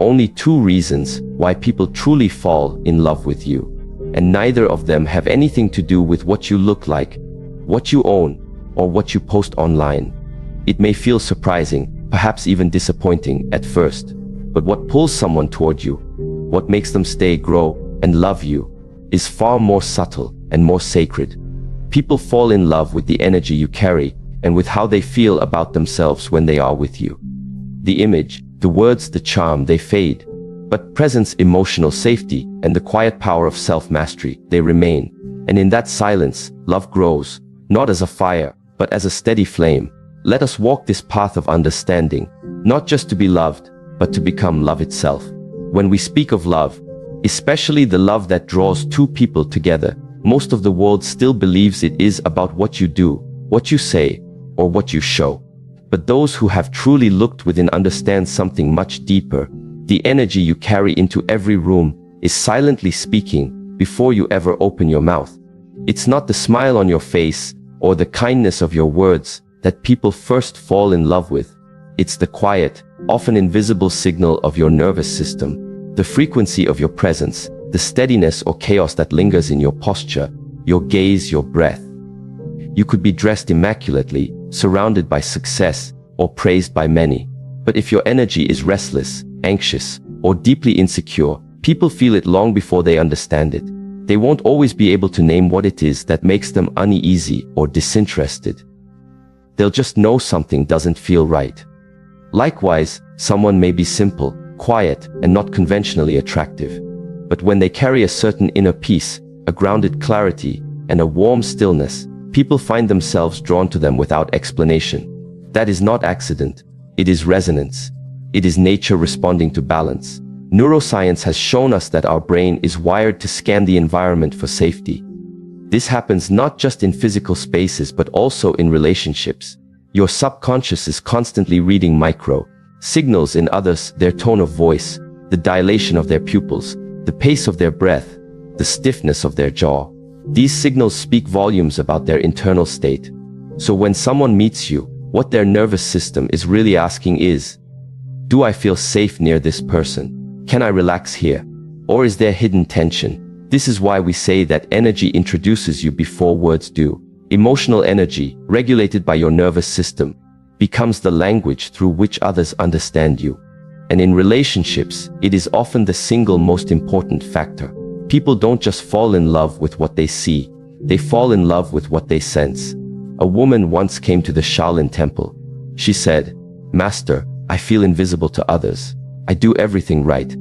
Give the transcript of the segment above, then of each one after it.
Only two reasons why people truly fall in love with you, and neither of them have anything to do with what you look like, what you own, or what you post online. It may feel surprising, perhaps even disappointing at first, but what pulls someone toward you, what makes them stay, grow, and love you, is far more subtle and more sacred. People fall in love with the energy you carry and with how they feel about themselves when they are with you. The image, the words, the charm, they fade, but presence, emotional safety, and the quiet power of self-mastery, they remain. And in that silence, love grows, not as a fire, but as a steady flame. Let us walk this path of understanding, not just to be loved, but to become love itself. When we speak of love, especially the love that draws two people together, most of the world still believes it is about what you do, what you say, or what you show. But those who have truly looked within understand something much deeper. The energy you carry into every room is silently speaking before you ever open your mouth. It's not the smile on your face or the kindness of your words that people first fall in love with. It's the quiet, often invisible signal of your nervous system, the frequency of your presence, the steadiness or chaos that lingers in your posture, your gaze, your breath. You could be dressed immaculately, surrounded by success, or praised by many. But if your energy is restless, anxious, or deeply insecure, people feel it long before they understand it. They won't always be able to name what it is that makes them uneasy or disinterested. They'll just know something doesn't feel right. Likewise, someone may be simple, quiet, and not conventionally attractive. But when they carry a certain inner peace, a grounded clarity, and a warm stillness, people find themselves drawn to them without explanation. That is not accident. It is resonance. It is nature responding to balance. Neuroscience has shown us that our brain is wired to scan the environment for safety. This happens not just in physical spaces but also in relationships. Your subconscious is constantly reading micro signals in others, their tone of voice, the dilation of their pupils, the pace of their breath, the stiffness of their jaw. These signals speak volumes about their internal state. So when someone meets you, what their nervous system is really asking is, do I feel safe near this person? Can I relax here? Or is there hidden tension? This is why we say that energy introduces you before words do. Emotional energy, regulated by your nervous system, becomes the language through which others understand you. And in relationships, it is often the single most important factor. People don't just fall in love with what they see, they fall in love with what they sense. A woman once came to the Shaolin temple. She said, "Master, I feel invisible to others. I do everything right.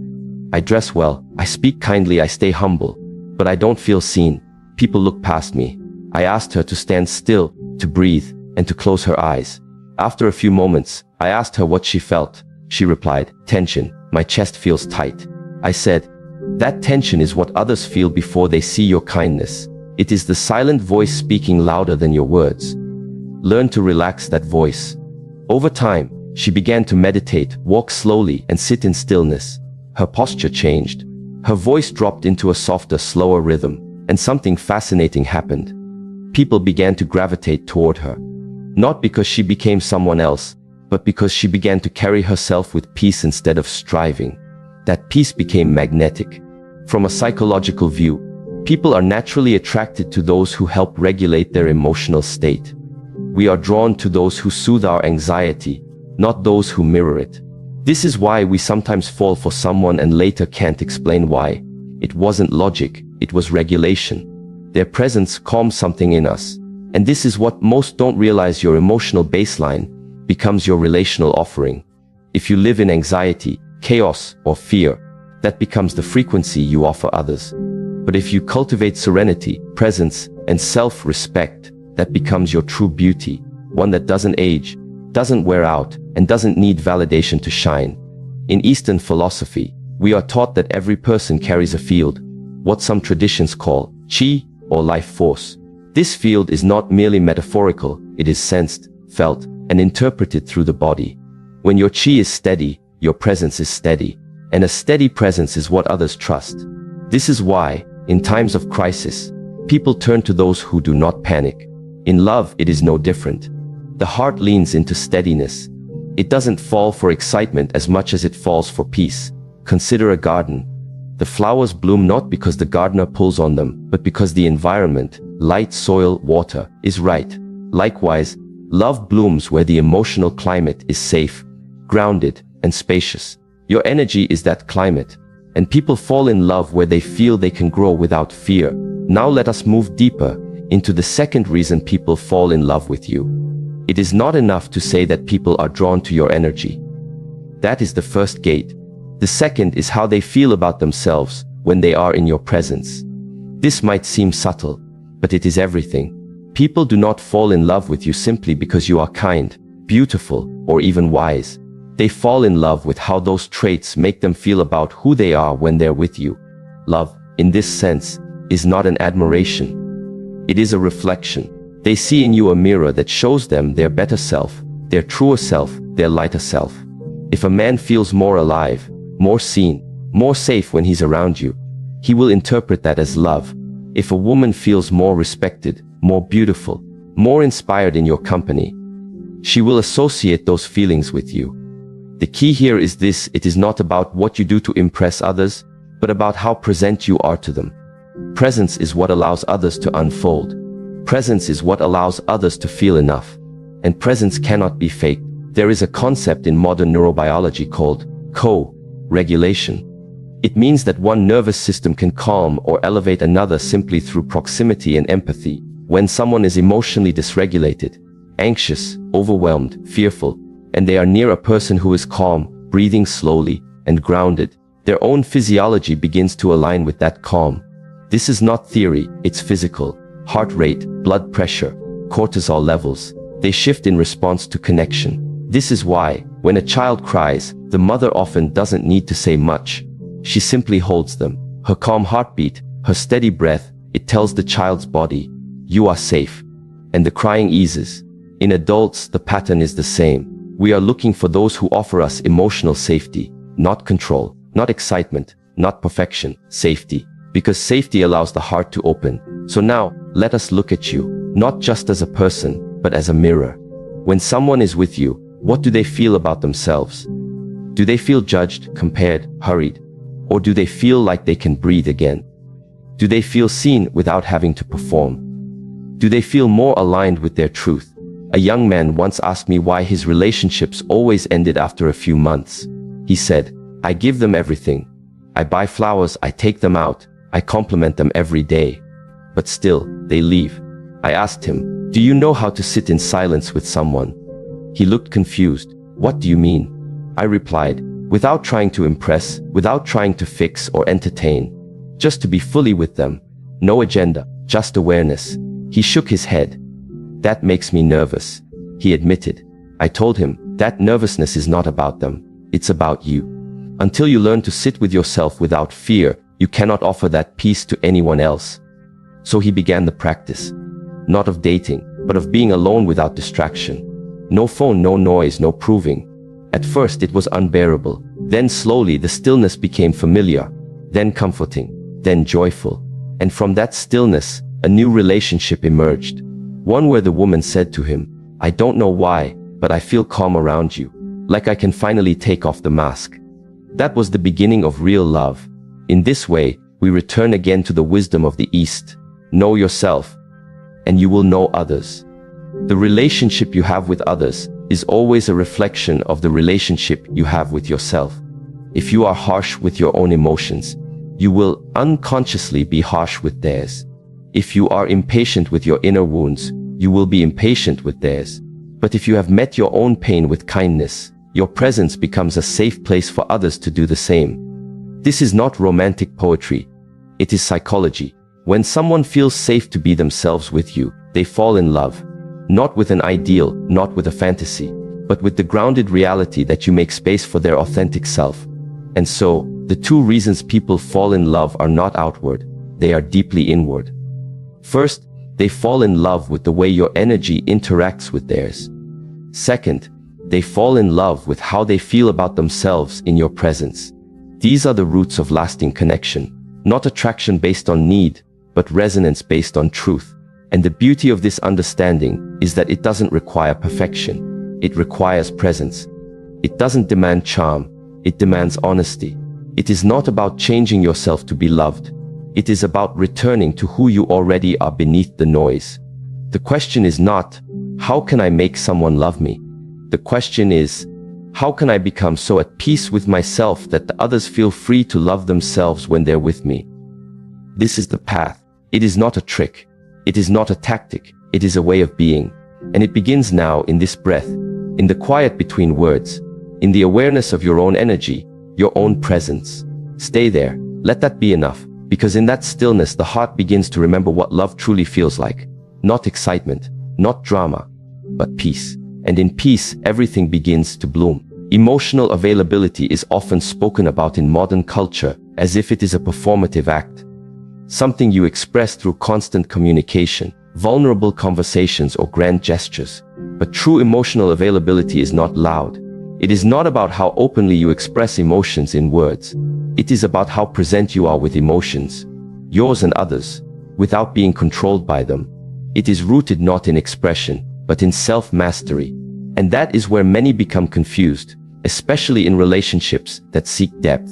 I dress well, I speak kindly, I stay humble, but I don't feel seen. People look past me." I asked her to stand still, to breathe, and to close her eyes. After a few moments, I asked her what she felt. She replied, "Tension, my chest feels tight." I said, "That tension is what others feel before they see your kindness. It is the silent voice speaking louder than your words. Learn to relax that voice." Over time, she began to meditate, walk slowly, and sit in stillness. Her posture changed. Her voice dropped into a softer, slower rhythm, and something fascinating happened. People began to gravitate toward her. Not because she became someone else, but because she began to carry herself with peace instead of striving. That peace became magnetic. From a psychological view, people are naturally attracted to those who help regulate their emotional state. We are drawn to those who soothe our anxiety, not those who mirror it. This is why we sometimes fall for someone and later can't explain why. It wasn't logic, it was regulation. Their presence calms something in us. And this is what most don't realize: your emotional baseline becomes your relational offering. If you live in anxiety, chaos, or fear, that becomes the frequency you offer others. But if you cultivate serenity, presence, and self-respect, that becomes your true beauty, one that doesn't age, doesn't wear out, and doesn't need validation to shine. In Eastern philosophy, we are taught that every person carries a field, what some traditions call chi, or life force. This field is not merely metaphorical, it is sensed, felt, and interpreted through the body. When your chi is steady, your presence is steady, and a steady presence is what others trust. This is why, in times of crisis, people turn to those who do not panic. In love, it is no different. The heart leans into steadiness. It doesn't fall for excitement as much as it falls for peace. Consider a garden. The flowers bloom not because the gardener pulls on them, but because the environment, light, soil, water, is right. Likewise, love blooms where the emotional climate is safe, grounded, and spacious. Your energy is that climate, and people fall in love where they feel they can grow without fear. Now let us move deeper into the second reason people fall in love with you. It is not enough to say that people are drawn to your energy. That is the first gate. The second is how they feel about themselves when they are in your presence. This might seem subtle, but it is everything. People do not fall in love with you simply because you are kind, beautiful, or even wise. They fall in love with how those traits make them feel about who they are when they're with you. Love, in this sense, is not an admiration. It is a reflection. They see in you a mirror that shows them their better self, their truer self, their lighter self. If a man feels more alive, more seen, more safe when he's around you, he will interpret that as love. If a woman feels more respected, more beautiful, more inspired in your company, she will associate those feelings with you. The key here is this: it is not about what you do to impress others, but about how present you are to them. Presence is what allows others to unfold. Presence is what allows others to feel enough. And presence cannot be faked. There is a concept in modern neurobiology called co-regulation. It means that one nervous system can calm or elevate another simply through proximity and empathy. When someone is emotionally dysregulated, anxious, overwhelmed, fearful, and they are near a person who is calm, breathing slowly, and grounded, their own physiology begins to align with that calm. This is not theory, it's physical. Heart rate, blood pressure, cortisol levels, they shift in response to connection. This is why, when a child cries, the mother often doesn't need to say much. She simply holds them. Her calm heartbeat, her steady breath, it tells the child's body, "You are safe." And the crying eases. In adults, the pattern is the same. We are looking for those who offer us emotional safety, not control, not excitement, not perfection, safety. Because safety allows the heart to open. So now, let us look at you, not just as a person, but as a mirror. When someone is with you, what do they feel about themselves? Do they feel judged, compared, hurried? Or do they feel like they can breathe again? Do they feel seen without having to perform? Do they feel more aligned with their truth? A young man once asked me why his relationships always ended after a few months. He said, "I give them everything. I buy flowers, I take them out, I compliment them every day. But still, they leave." I asked him, "Do you know how to sit in silence with someone?" He looked confused. "What do you mean?" I replied, "Without trying to impress, without trying to fix or entertain. Just to be fully with them. No agenda, just awareness." He shook his head. "That makes me nervous," he admitted. I told him, "That nervousness is not about them. It's about you. Until you learn to sit with yourself without fear, you cannot offer that peace to anyone else." So he began the practice. Not of dating, but of being alone without distraction. No phone, no noise, no proving. At first it was unbearable. Then slowly the stillness became familiar, then comforting, then joyful. And from that stillness, a new relationship emerged. One where the woman said to him, "I don't know why, but I feel calm around you. Like I can finally take off the mask." That was the beginning of real love. In this way, we return again to the wisdom of the East. Know yourself, and you will know others. The relationship you have with others is always a reflection of the relationship you have with yourself. If you are harsh with your own emotions, you will unconsciously be harsh with theirs. If you are impatient with your inner wounds, you will be impatient with theirs. But if you have met your own pain with kindness, your presence becomes a safe place for others to do the same. This is not romantic poetry. It is psychology. When someone feels safe to be themselves with you, they fall in love. Not with an ideal, not with a fantasy, but with the grounded reality that you make space for their authentic self. And so, the two reasons people fall in love are not outward, they are deeply inward. First, they fall in love with the way your energy interacts with theirs. Second, they fall in love with how they feel about themselves in your presence. These are the roots of lasting connection, not attraction based on need, but resonance based on truth. And the beauty of this understanding is that it doesn't require perfection. It requires presence. It doesn't demand charm. It demands honesty. It is not about changing yourself to be loved. It is about returning to who you already are beneath the noise. The question is not, how can I make someone love me? The question is, how can I become so at peace with myself that the others feel free to love themselves when they're with me? This is the path. It is not a trick. It is not a tactic. It is a way of being. And it begins now in this breath, in the quiet between words, in the awareness of your own energy, your own presence. Stay there. Let that be enough, because in that stillness the heart begins to remember what love truly feels like. Not excitement, not drama, but peace. And in peace, everything begins to bloom. Emotional availability is often spoken about in modern culture as if it is a performative act. Something you express through constant communication, vulnerable conversations, or grand gestures. But true emotional availability is not loud. It is not about how openly you express emotions in words. It is about how present you are with emotions, yours and others, without being controlled by them. It is rooted not in expression, but in self-mastery. And that is where many become confused, especially in relationships that seek depth.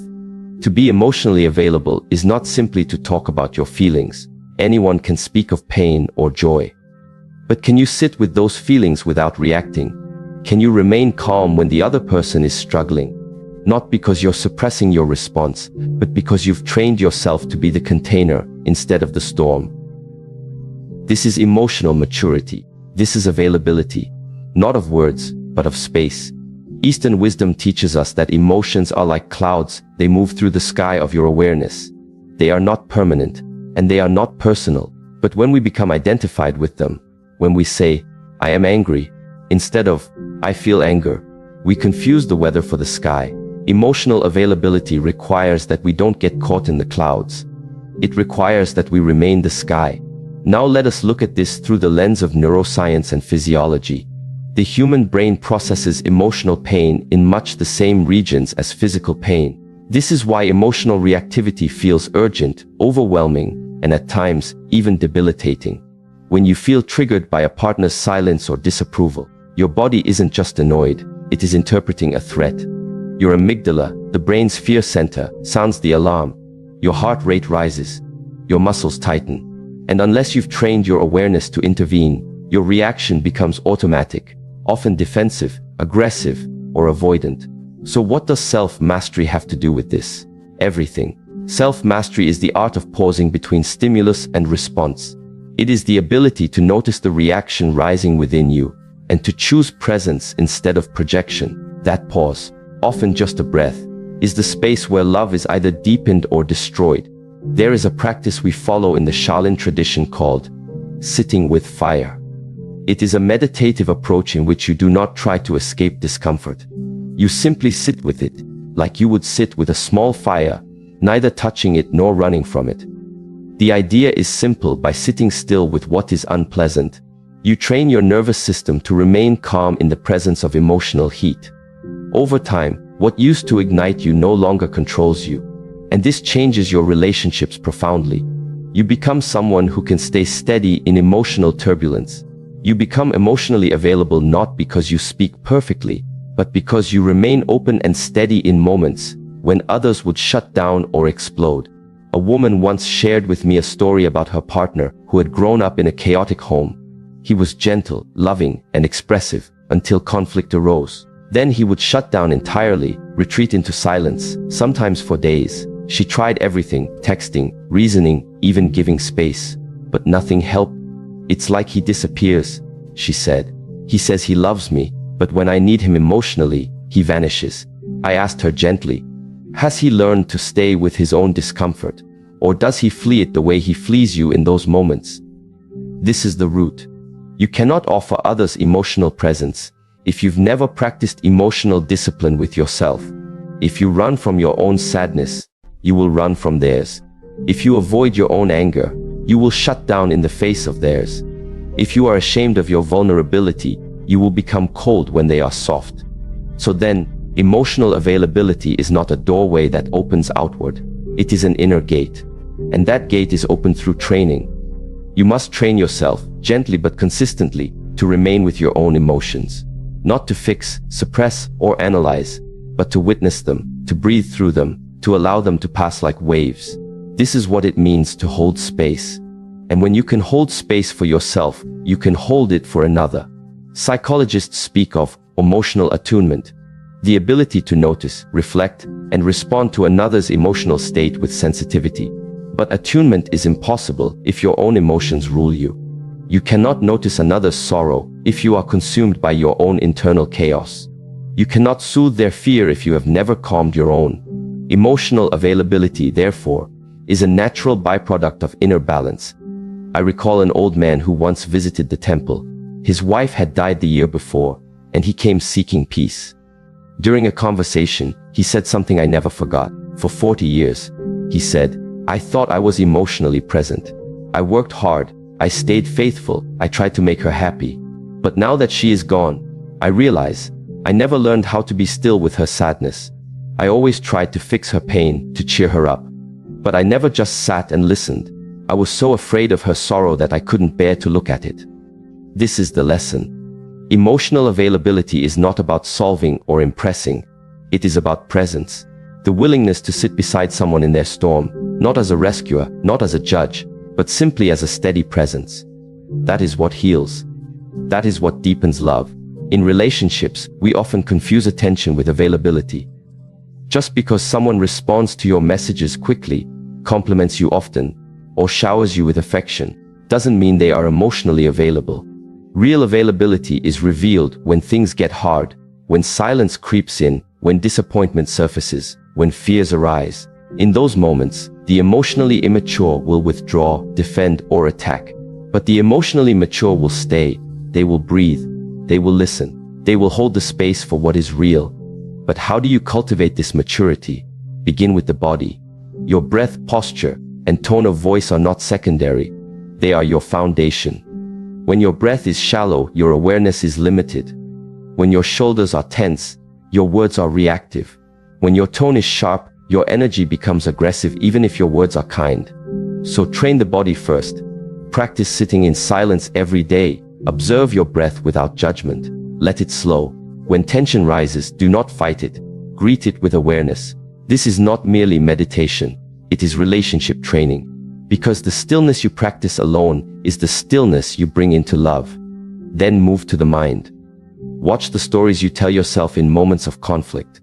To be emotionally available is not simply to talk about your feelings. Anyone can speak of pain or joy. But can you sit with those feelings without reacting? Can you remain calm when the other person is struggling? Not because you're suppressing your response, but because you've trained yourself to be the container instead of the storm. This is emotional maturity. This is availability, not of words, but of space. Eastern wisdom teaches us that emotions are like clouds. They move through the sky of your awareness. They are not permanent, and they are not personal. But when we become identified with them, when we say, I am angry, instead of, I feel anger, we confuse the weather for the sky. Emotional availability requires that we don't get caught in the clouds. It requires that we remain the sky. Now let us look at this through the lens of neuroscience and physiology. The human brain processes emotional pain in much the same regions as physical pain. This is why emotional reactivity feels urgent, overwhelming, and at times even debilitating. When you feel triggered by a partner's silence or disapproval, your body isn't just annoyed, it is interpreting a threat. Your amygdala, the brain's fear center, sounds the alarm. Your heart rate rises. Your muscles tighten. And unless you've trained your awareness to intervene, your reaction becomes automatic, often defensive, aggressive, or avoidant. So what does self-mastery have to do with this? Everything. Self-mastery is the art of pausing between stimulus and response. It is the ability to notice the reaction rising within you, and to choose presence instead of projection. That pause, often just a breath, is the space where love is either deepened or destroyed. There is a practice we follow in the Shaolin tradition called sitting with fire. It is a meditative approach in which you do not try to escape discomfort. You simply sit with it, like you would sit with a small fire, neither touching it nor running from it. The idea is simple. By sitting still with what is unpleasant, you train your nervous system to remain calm in the presence of emotional heat. Over time, what used to ignite you no longer controls you. And this changes your relationships profoundly. You become someone who can stay steady in emotional turbulence. You become emotionally available not because you speak perfectly, but because you remain open and steady in moments when others would shut down or explode. A woman once shared with me a story about her partner who had grown up in a chaotic home. He was gentle, loving, and expressive until conflict arose. Then he would shut down entirely, retreat into silence, sometimes for days. She tried everything, texting, reasoning, even giving space. But nothing helped. It's like he disappears, she said. He says he loves me, but when I need him emotionally, he vanishes. I asked her gently, has he learned to stay with his own discomfort? Or does he flee it the way he flees you in those moments? This is the root. You cannot offer others emotional presence if you've never practiced emotional discipline with yourself. If you run from your own sadness, you will run from theirs. If you avoid your own anger, you will shut down in the face of theirs. If you are ashamed of your vulnerability, you will become cold when they are soft. So then, emotional availability is not a doorway that opens outward. It is an inner gate. And that gate is opened through training. You must train yourself, gently but consistently, to remain with your own emotions. Not to fix, suppress, or analyze, but to witness them, to breathe through them, to allow them to pass like waves. This is what it means to hold space. And when you can hold space for yourself, you can hold it for another. Psychologists speak of emotional attunement, the ability to notice, reflect, and respond to another's emotional state with sensitivity. But attunement is impossible if your own emotions rule you. You cannot notice another's sorrow if you are consumed by your own internal chaos. You cannot soothe their fear if you have never calmed your own. Emotional availability, therefore, is a natural byproduct of inner balance. I recall an old man who once visited the temple. His wife had died the year before, and he came seeking peace. During a conversation, he said something I never forgot. For 40 years, he said, I thought I was emotionally present. I worked hard, I stayed faithful, I tried to make her happy. But now that she is gone, I realize I never learned how to be still with her sadness. I always tried to fix her pain, to cheer her up. But I never just sat and listened. I was so afraid of her sorrow that I couldn't bear to look at it. This is the lesson. Emotional availability is not about solving or impressing. It is about presence. The willingness to sit beside someone in their storm, not as a rescuer, not as a judge, but simply as a steady presence. That is what heals. That is what deepens love. In relationships, we often confuse attention with availability. Just because someone responds to your messages quickly, compliments you often, or showers you with affection, doesn't mean they are emotionally available. Real availability is revealed when things get hard, when silence creeps in, when disappointment surfaces, when fears arise. In those moments, the emotionally immature will withdraw, defend, or attack. But the emotionally mature will stay. They will breathe. They will listen. They will hold the space for what is real. But how do you cultivate this maturity? Begin with the body. Your breath, posture, and tone of voice are not secondary. They are your foundation. When your breath is shallow, your awareness is limited. When your shoulders are tense, your words are reactive. When your tone is sharp, your energy becomes aggressive even if your words are kind. So train the body first. Practice sitting in silence every day. Observe your breath without judgment. Let it slow. When tension rises, do not fight it. Greet it with awareness. This is not merely meditation. It is relationship training. Because the stillness you practice alone is the stillness you bring into love. Then move to the mind. Watch the stories you tell yourself in moments of conflict.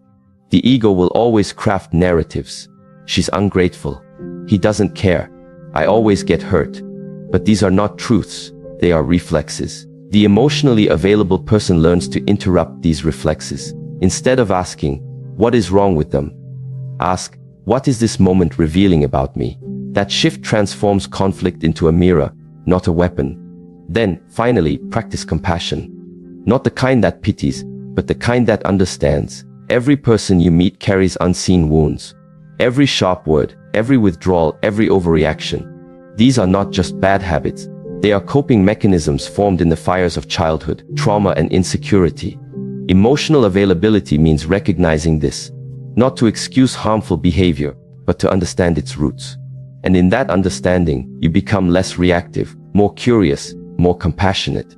The ego will always craft narratives. She's ungrateful. He doesn't care. I always get hurt. But these are not truths. They are reflexes. The emotionally available person learns to interrupt these reflexes. Instead of asking, what is wrong with them? Ask, what is this moment revealing about me? That shift transforms conflict into a mirror, not a weapon. Then, finally, practice compassion. Not the kind that pities, but the kind that understands. Every person you meet carries unseen wounds. Every sharp word, every withdrawal, every overreaction. These are not just bad habits. They are coping mechanisms formed in the fires of childhood, trauma, and insecurity. Emotional availability means recognizing this, not to excuse harmful behavior, but to understand its roots. And in that understanding, you become less reactive, more curious, more compassionate.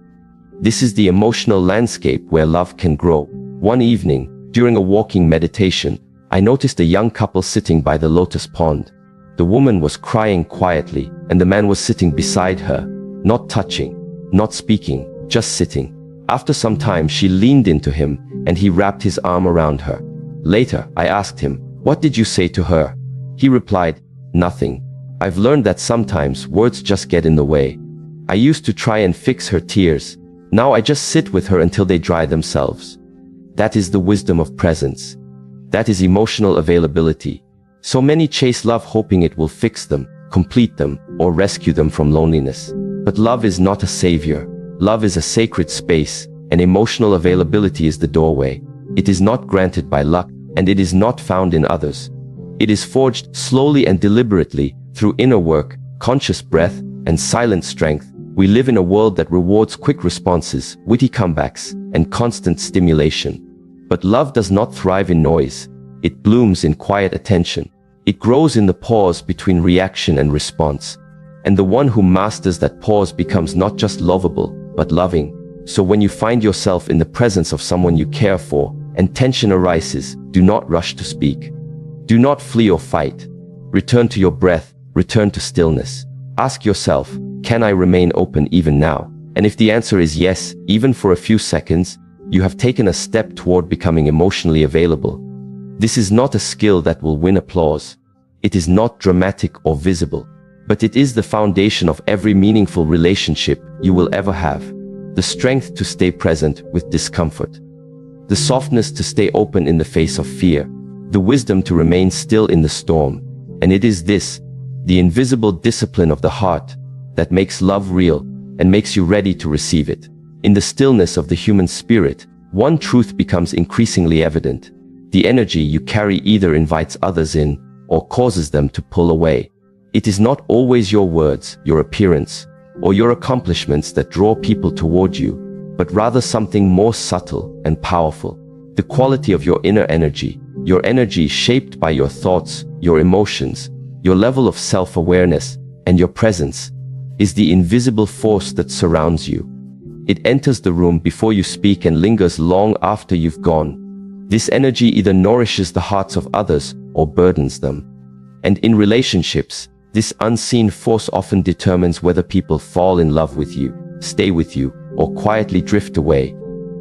This is the emotional landscape where love can grow. One evening, during a walking meditation, I noticed a young couple sitting by the lotus pond. The woman was crying quietly, and the man was sitting beside her, not touching, not speaking, just sitting. After some time, she leaned into him, and he wrapped his arm around her. Later, I asked him, "What did you say to her?" He replied, "Nothing. I've learned that sometimes words just get in the way. I used to try and fix her tears. Now I just sit with her until they dry themselves." That is the wisdom of presence. That is emotional availability. So many chase love hoping it will fix them, complete them, or rescue them from loneliness. But love is not a savior. Love is a sacred space, and emotional availability is the doorway. It is not granted by luck, and it is not found in others. It is forged slowly and deliberately through inner work, conscious breath, and silent strength. We live in a world that rewards quick responses, witty comebacks, and constant stimulation. But love does not thrive in noise. It blooms in quiet attention. It grows in the pause between reaction and response. And the one who masters that pause becomes not just lovable, but loving. So when you find yourself in the presence of someone you care for, and tension arises, do not rush to speak. Do not flee or fight. Return to your breath, return to stillness. Ask yourself, can I remain open even now? And if the answer is yes, even for a few seconds, you have taken a step toward becoming emotionally available. This is not a skill that will win applause. It is not dramatic or visible, but it is the foundation of every meaningful relationship you will ever have. The strength to stay present with discomfort. The softness to stay open in the face of fear. The wisdom to remain still in the storm. And it is this, the invisible discipline of the heart, that makes love real and makes you ready to receive it. In the stillness of the human spirit, one truth becomes increasingly evident. The energy you carry either invites others in or causes them to pull away. It is not always your words, your appearance, or your accomplishments that draw people toward you, but rather something more subtle and powerful. The quality of your inner energy, your energy shaped by your thoughts, your emotions, your level of self-awareness, and your presence, is the invisible force that surrounds you. It enters the room before you speak and lingers long after you've gone. This energy either nourishes the hearts of others or burdens them. And in relationships, this unseen force often determines whether people fall in love with you, stay with you, or quietly drift away.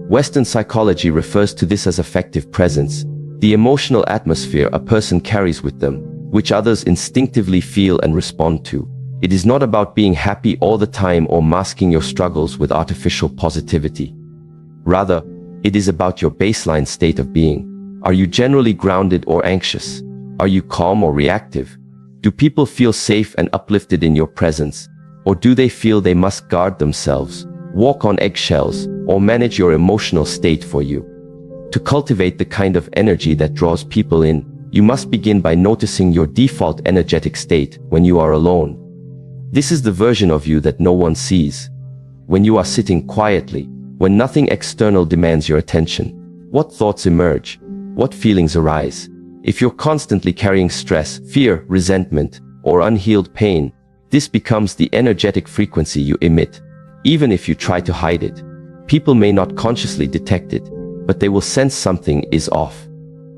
Western psychology refers to this as affective presence, the emotional atmosphere a person carries with them, which others instinctively feel and respond to. It is not about being happy all the time or masking your struggles with artificial positivity. Rather, it is about your baseline state of being. Are you generally grounded or anxious? Are you calm or reactive? Do people feel safe and uplifted in your presence? Or do they feel they must guard themselves, walk on eggshells, or manage your emotional state for you? To cultivate the kind of energy that draws people in, you must begin by noticing your default energetic state when you are alone. This is the version of you that no one sees. When you are sitting quietly, when nothing external demands your attention, what thoughts emerge? What feelings arise? If you're constantly carrying stress, fear, resentment, or unhealed pain, this becomes the energetic frequency you emit. Even if you try to hide it, people may not consciously detect it, but they will sense something is off.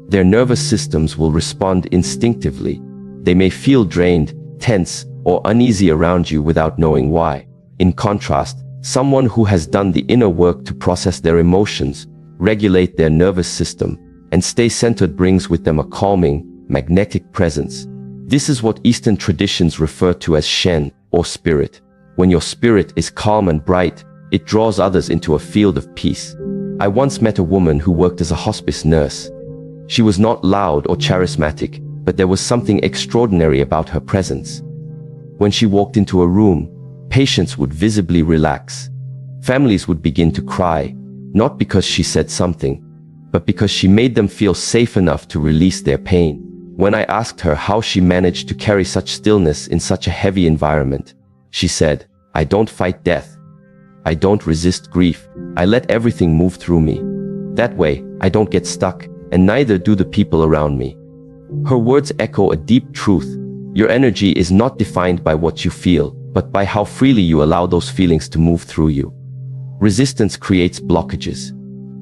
Their nervous systems will respond instinctively. They may feel drained, tense, or uneasy around you without knowing why. In contrast, someone who has done the inner work to process their emotions, regulate their nervous system, and stay centered brings with them a calming, magnetic presence. This is what Eastern traditions refer to as Shen, or spirit. When your spirit is calm and bright, it draws others into a field of peace. I once met a woman who worked as a hospice nurse. She was not loud or charismatic, but there was something extraordinary about her presence. When she walked into a room, patients would visibly relax. Families would begin to cry, not because she said something, but because she made them feel safe enough to release their pain. When I asked her how she managed to carry such stillness in such a heavy environment, she said, "I don't fight death. I don't resist grief. I let everything move through me. That way, I don't get stuck, and neither do the people around me." Her words echo a deep truth. Your energy is not defined by what you feel, but by how freely you allow those feelings to move through you. Resistance creates blockages.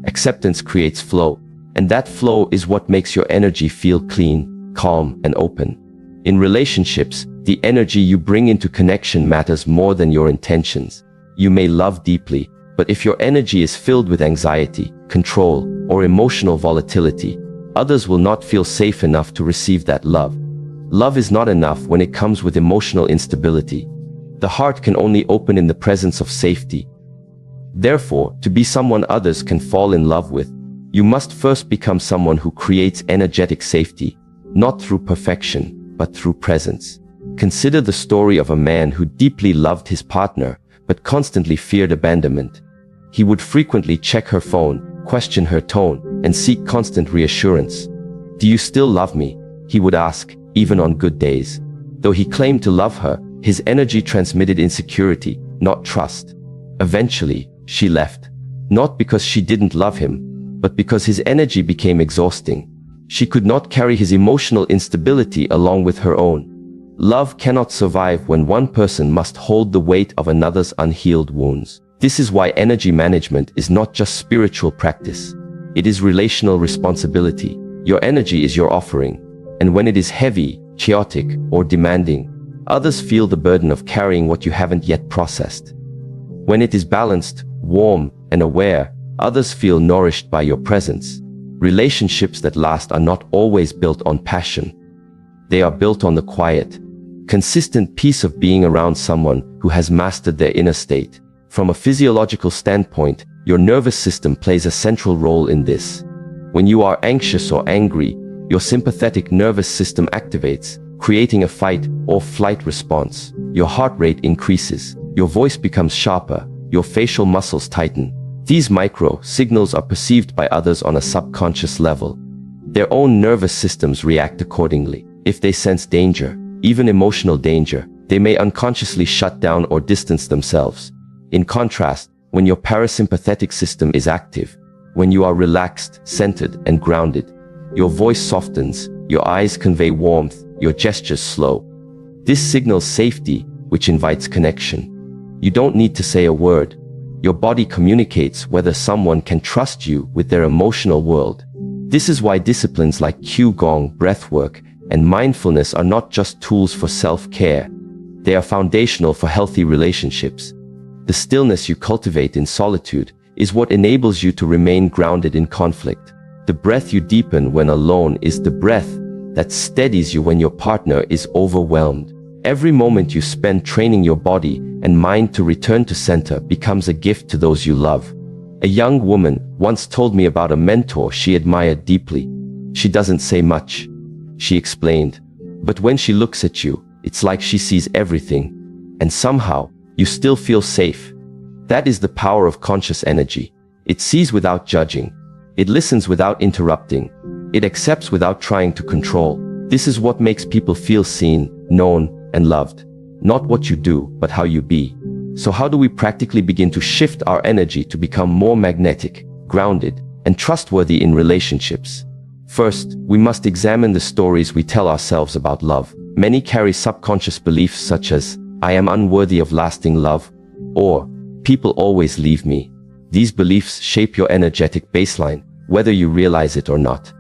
Acceptance creates flow, and that flow is what makes your energy feel clean, calm, and open. In relationships, the energy you bring into connection matters more than your intentions. You may love deeply, but if your energy is filled with anxiety, control, or emotional volatility, others will not feel safe enough to receive that love. Love is not enough when it comes with emotional instability. The heart can only open in the presence of safety. Therefore, to be someone others can fall in love with, you must first become someone who creates energetic safety, not through perfection, but through presence. Consider the story of a man who deeply loved his partner, but constantly feared abandonment. He would frequently check her phone, question her tone, and seek constant reassurance. "Do you still love me?" he would ask, even on good days. Though he claimed to love her, his energy transmitted insecurity, not trust. Eventually, she left. Not because she didn't love him, but because his energy became exhausting. She could not carry his emotional instability along with her own. Love cannot survive when one person must hold the weight of another's unhealed wounds. This is why energy management is not just spiritual practice. It is relational responsibility. Your energy is your offering. And when it is heavy, chaotic, or demanding, others feel the burden of carrying what you haven't yet processed. When it is balanced, warm, and aware, others feel nourished by your presence. Relationships that last are not always built on passion. They are built on the quiet, consistent peace of being around someone who has mastered their inner state. From a physiological standpoint, your nervous system plays a central role in this. When you are anxious or angry, your sympathetic nervous system activates, creating a fight or flight response. Your heart rate increases, your voice becomes sharper, your facial muscles tighten. These micro signals are perceived by others on a subconscious level. Their own nervous systems react accordingly. If they sense danger, even emotional danger, they may unconsciously shut down or distance themselves. In contrast, when your parasympathetic system is active, when you are relaxed, centered, and grounded, your voice softens, your eyes convey warmth, your gestures slow. This signals safety, which invites connection. You don't need to say a word. Your body communicates whether someone can trust you with their emotional world. This is why disciplines like Qigong, breathwork, and mindfulness are not just tools for self-care. They are foundational for healthy relationships. The stillness you cultivate in solitude is what enables you to remain grounded in conflict. The breath you deepen when alone is the breath that steadies you when your partner is overwhelmed. Every moment you spend training your body and mind to return to center becomes a gift to those you love. A young woman once told me about a mentor she admired deeply. She doesn't say much, she explained, but when she looks at you, it's like she sees everything, and somehow, you still feel safe. That is the power of conscious energy. It sees without judging. It listens without interrupting. It accepts without trying to control. This is what makes people feel seen, known, and loved. Not what you do, but how you be. So how do we practically begin to shift our energy to become more magnetic, grounded, and trustworthy in relationships? First, we must examine the stories we tell ourselves about love. Many carry subconscious beliefs such as, I am unworthy of lasting love, or, people always leave me. These beliefs shape your energetic baseline, whether you realize it or not.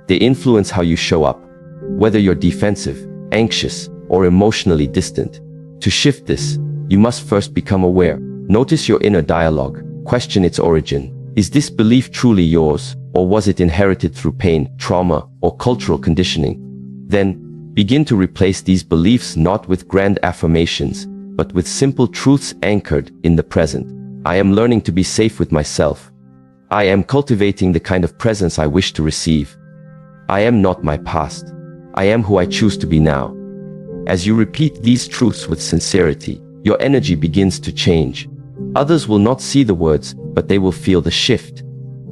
They influence how you show up, whether you're defensive, anxious, or emotionally distant. To shift this, you must first become aware. Notice your inner dialogue, question its origin. Is this belief truly yours, or was it inherited through pain, trauma, or cultural conditioning? Then, begin to replace these beliefs not with grand affirmations, but with simple truths anchored in the present. I am learning to be safe with myself. I am cultivating the kind of presence I wish to receive. I am not my past. I am who I choose to be now. As you repeat these truths with sincerity, your energy begins to change. Others will not see the words, but they will feel the shift.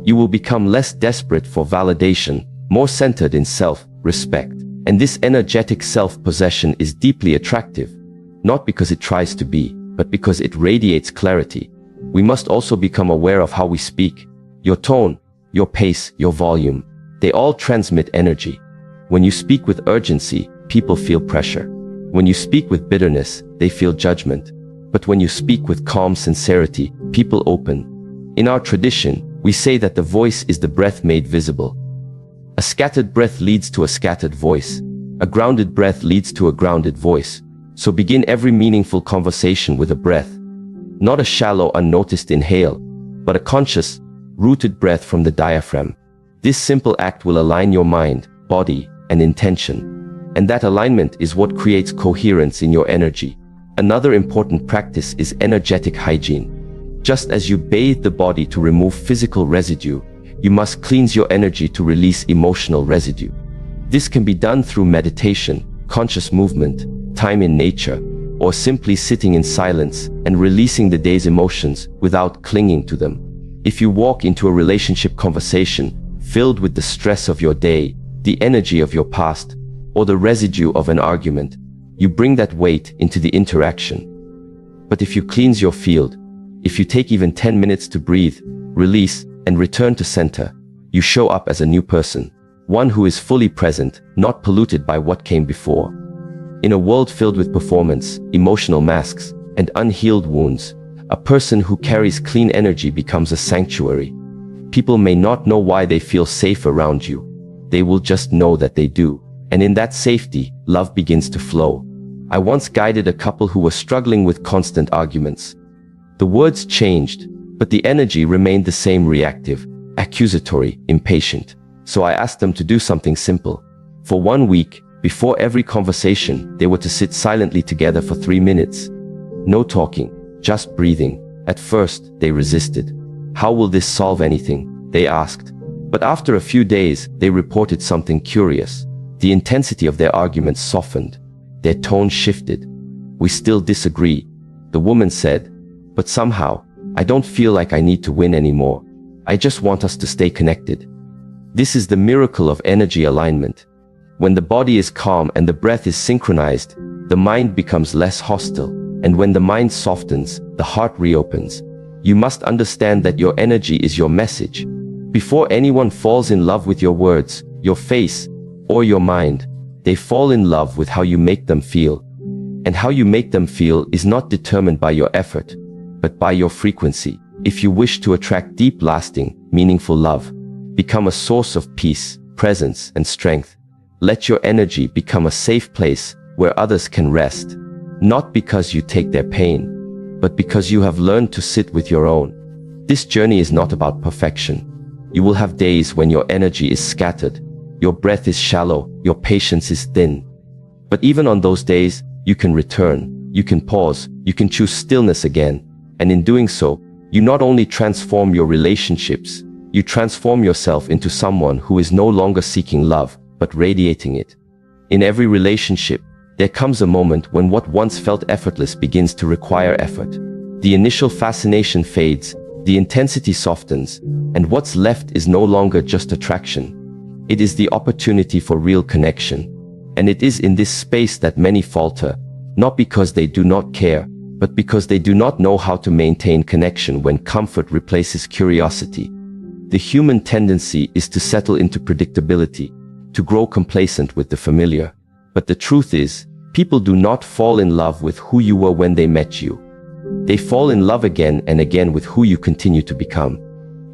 You will become less desperate for validation, more centered in self-respect. And this energetic self-possession is deeply attractive, not because it tries to be, but because it radiates clarity. We must also become aware of how we speak. Your tone, your pace, your volume, they all transmit energy. When you speak with urgency, people feel pressure. When you speak with bitterness, they feel judgment. But when you speak with calm sincerity, people open. In our tradition, we say that the voice is the breath made visible. A scattered breath leads to a scattered voice. A grounded breath leads to a grounded voice. So begin every meaningful conversation with a breath. Not a shallow, unnoticed inhale, but a conscious, rooted breath from the diaphragm. This simple act will align your mind, body, and intention. And that alignment is what creates coherence in your energy. Another important practice is energetic hygiene. Just as you bathe the body to remove physical residue, you must cleanse your energy to release emotional residue. This can be done through meditation, conscious movement, time in nature, or simply sitting in silence and releasing the day's emotions without clinging to them. If you walk into a relationship conversation filled with the stress of your day, the energy of your past, or the residue of an argument, you bring that weight into the interaction. But if you cleanse your field, if you take even 10 minutes to breathe, release, and return to center, you show up as a new person, one who is fully present, not polluted by what came before. In a world filled with performance, emotional masks, and unhealed wounds, a person who carries clean energy becomes a sanctuary. People may not know why they feel safe around you. They will just know that they do. And in that safety, love begins to flow. I once guided a couple who were struggling with constant arguments. The words changed, but the energy remained the same: reactive, accusatory, impatient. So I asked them to do something simple. For 1 week, before every conversation, they were to sit silently together for 3 minutes. No talking, just breathing. At first, they resisted. How will this solve anything? They asked. But after a few days, they reported something curious. The intensity of their arguments softened. Their tone shifted. We still disagree, the woman said, but somehow, I don't feel like I need to win anymore. I just want us to stay connected. This is the miracle of energy alignment. When the body is calm and the breath is synchronized, the mind becomes less hostile. And when the mind softens, the heart reopens. You must understand that your energy is your message. Before anyone falls in love with your words, your face, or your mind, they fall in love with how you make them feel. And how you make them feel is not determined by your effort, but by your frequency. If you wish to attract deep, lasting, meaningful love, become a source of peace, presence, and strength. Let your energy become a safe place where others can rest, not because you take their pain, but because you have learned to sit with your own. This journey is not about perfection. You will have days when your energy is scattered, your breath is shallow, your patience is thin. But even on those days, you can return, you can pause, you can choose stillness again. And in doing so, you not only transform your relationships, you transform yourself into someone who is no longer seeking love, but radiating it. In every relationship, there comes a moment when what once felt effortless begins to require effort. The initial fascination fades, the intensity softens, and what's left is no longer just attraction. It is the opportunity for real connection. And it is in this space that many falter, not because they do not care, but because they do not know how to maintain connection when comfort replaces curiosity. The human tendency is to settle into predictability, to grow complacent with the familiar. But the truth is, people do not fall in love with who you were when they met you. They fall in love again and again with who you continue to become.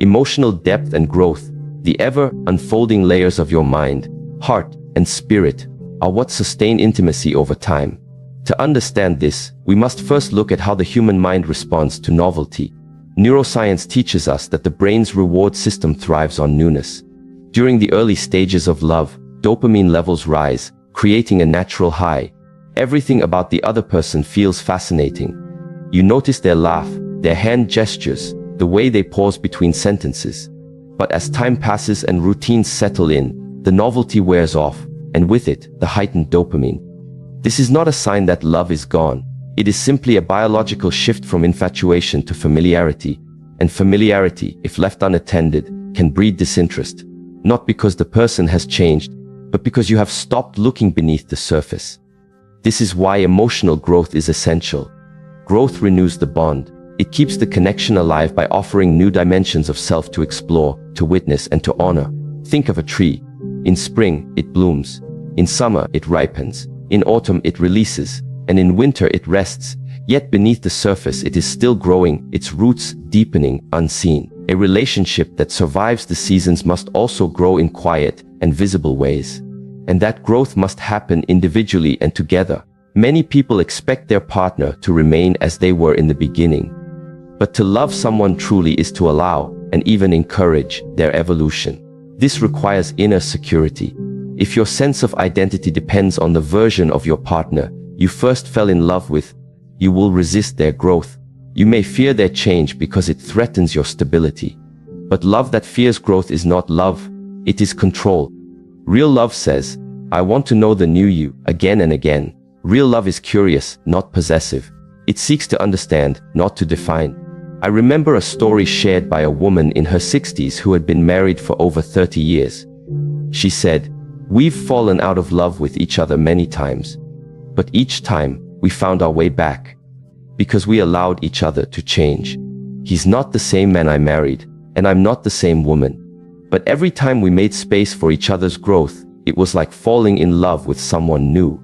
Emotional depth and growth, the ever-unfolding layers of your mind, heart, and spirit, are what sustain intimacy over time. To understand this, we must first look at how the human mind responds to novelty. Neuroscience teaches us that the brain's reward system thrives on newness. During the early stages of love, dopamine levels rise, creating a natural high. Everything about the other person feels fascinating. You notice their laugh, their hand gestures, the way they pause between sentences. But as time passes and routines settle in, the novelty wears off, and with it, the heightened dopamine. This is not a sign that love is gone. It is simply a biological shift from infatuation to familiarity. And familiarity, if left unattended, can breed disinterest. Not because the person has changed, but because you have stopped looking beneath the surface. This is why emotional growth is essential. Growth renews the bond. It keeps the connection alive by offering new dimensions of self to explore, to witness, and to honor. Think of a tree. In spring, it blooms. In summer, it ripens. In autumn, it releases. And in winter, it rests. Yet beneath the surface, it is still growing, its roots deepening, unseen. A relationship that survives the seasons must also grow in quiet and visible ways. And that growth must happen individually and together. Many people expect their partner to remain as they were in the beginning. But to love someone truly is to allow, and even encourage, their evolution. This requires inner security. If your sense of identity depends on the version of your partner you first fell in love with, you will resist their growth. You may fear their change because it threatens your stability. But love that fears growth is not love, it is control. Real love says, I want to know the new you, again and again. Real love is curious, not possessive. It seeks to understand, not to define. I remember a story shared by a woman in her 60s who had been married for over 30 years. She said, "We've fallen out of love with each other many times. But each time, we found our way back. Because we allowed each other to change. He's not the same man I married, and I'm not the same woman. But every time we made space for each other's growth, it was like falling in love with someone new."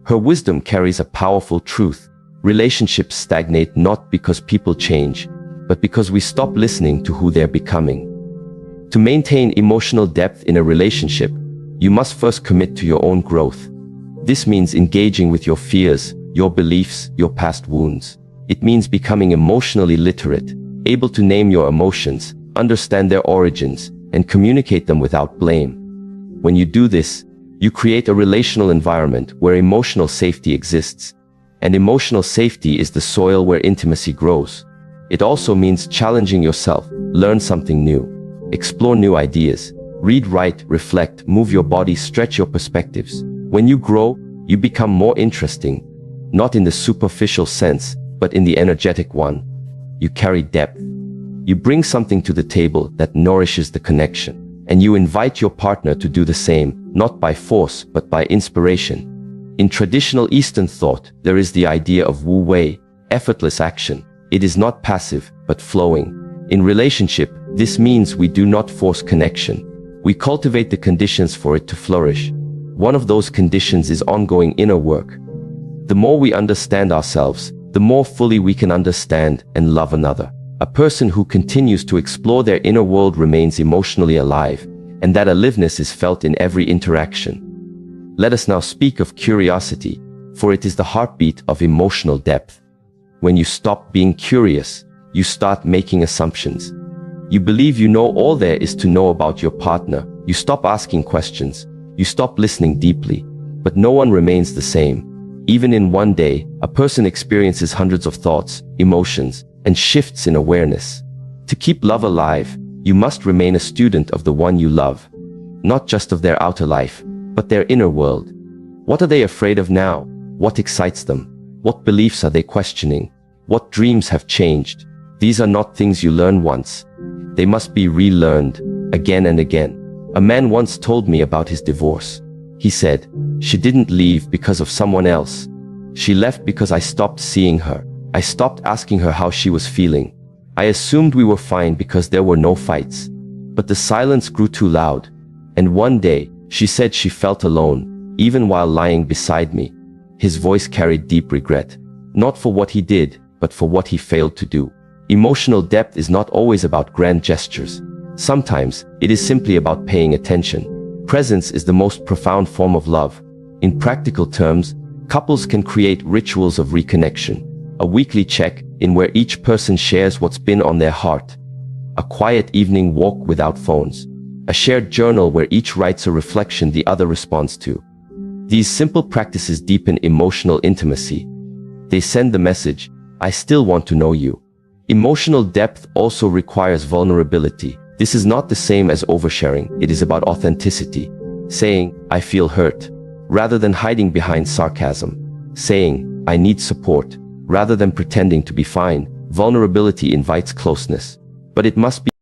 Her wisdom carries a powerful truth. Relationships stagnate not because people change, but because we stop listening to who they're becoming. To maintain emotional depth in a relationship, you must first commit to your own growth. This means engaging with your fears, your beliefs, your past wounds. It means becoming emotionally literate, able to name your emotions, understand their origins, and communicate them without blame. When you do this, you create a relational environment where emotional safety exists. And emotional safety is the soil where intimacy grows. It also means challenging yourself, learn something new, explore new ideas, read, write, reflect, move your body, stretch your perspectives. When you grow, you become more interesting, not in the superficial sense, but in the energetic one. You carry depth. You bring something to the table that nourishes the connection. And you invite your partner to do the same, not by force, but by inspiration. In traditional Eastern thought, there is the idea of Wu Wei, effortless action. It is not passive, but flowing. In relationship, this means we do not force connection. We cultivate the conditions for it to flourish. One of those conditions is ongoing inner work. The more we understand ourselves, the more fully we can understand and love another. A person who continues to explore their inner world remains emotionally alive, and that aliveness is felt in every interaction. Let us now speak of curiosity, for it is the heartbeat of emotional depth. When you stop being curious, you start making assumptions. You believe you know all there is to know about your partner. You stop asking questions. You stop listening deeply. But no one remains the same. Even in one day, a person experiences hundreds of thoughts, emotions, and shifts in awareness. To keep love alive, you must remain a student of the one you love, not just of their outer life, but their inner world. What are they afraid of now? What excites them? What beliefs are they questioning? What dreams have changed? These are not things you learn once. They must be relearned again and again. A man once told me about his divorce. He said, "She didn't leave because of someone else. She left because I stopped seeing her. I stopped asking her how she was feeling. I assumed we were fine because there were no fights. But the silence grew too loud. And one day, she said she felt alone, even while lying beside me." His voice carried deep regret, not for what he did, but for what he failed to do. Emotional depth is not always about grand gestures. Sometimes, it is simply about paying attention. Presence is the most profound form of love. In practical terms, couples can create rituals of reconnection. A weekly check-in where each person shares what's been on their heart. A quiet evening walk without phones. A shared journal where each writes a reflection the other responds to. These simple practices deepen emotional intimacy. They send the message, "I still want to know you." Emotional depth also requires vulnerability. This is not the same as oversharing. It is about authenticity. Saying, "I feel hurt," rather than hiding behind sarcasm. Saying, "I need support," rather than pretending to be fine. Vulnerability invites closeness, but it must be